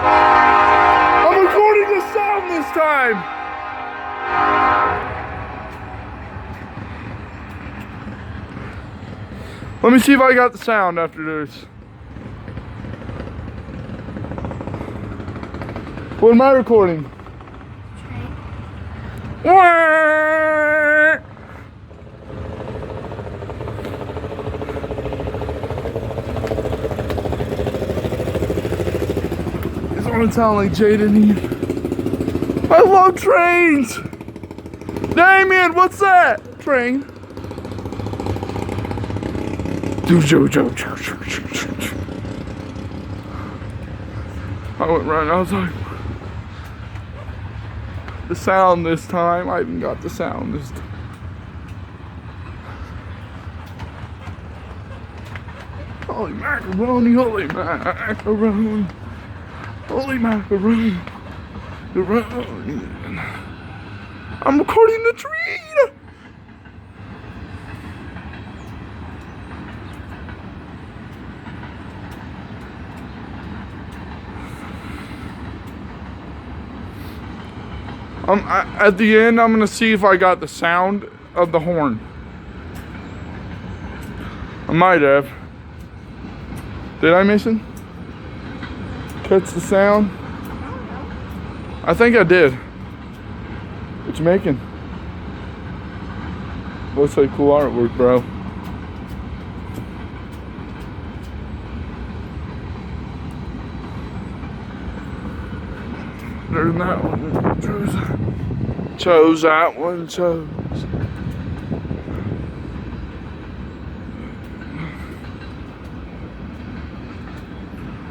I'm recording the sound this time. Let me see if I got the sound after this. What am I recording? Train. It's gonna sound like Jaden here. I love trains! Damien, what's that? Train. I went right outside. The sound this time. I even got the sound this time. Holy macaroni, holy macaroni. Holy macaroni. I'm recording the train. At the end, I'm gonna see if I got the sound of the horn. I might have. Did I, Mason? Catch the sound? I think I did. What you making? Looks like cool artwork, bro. There's that one. Chose that one. Chose.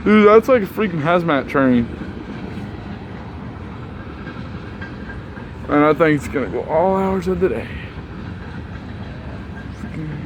Dude, that's like a freaking hazmat train. And I think it's gonna go all hours of the day. Freaking.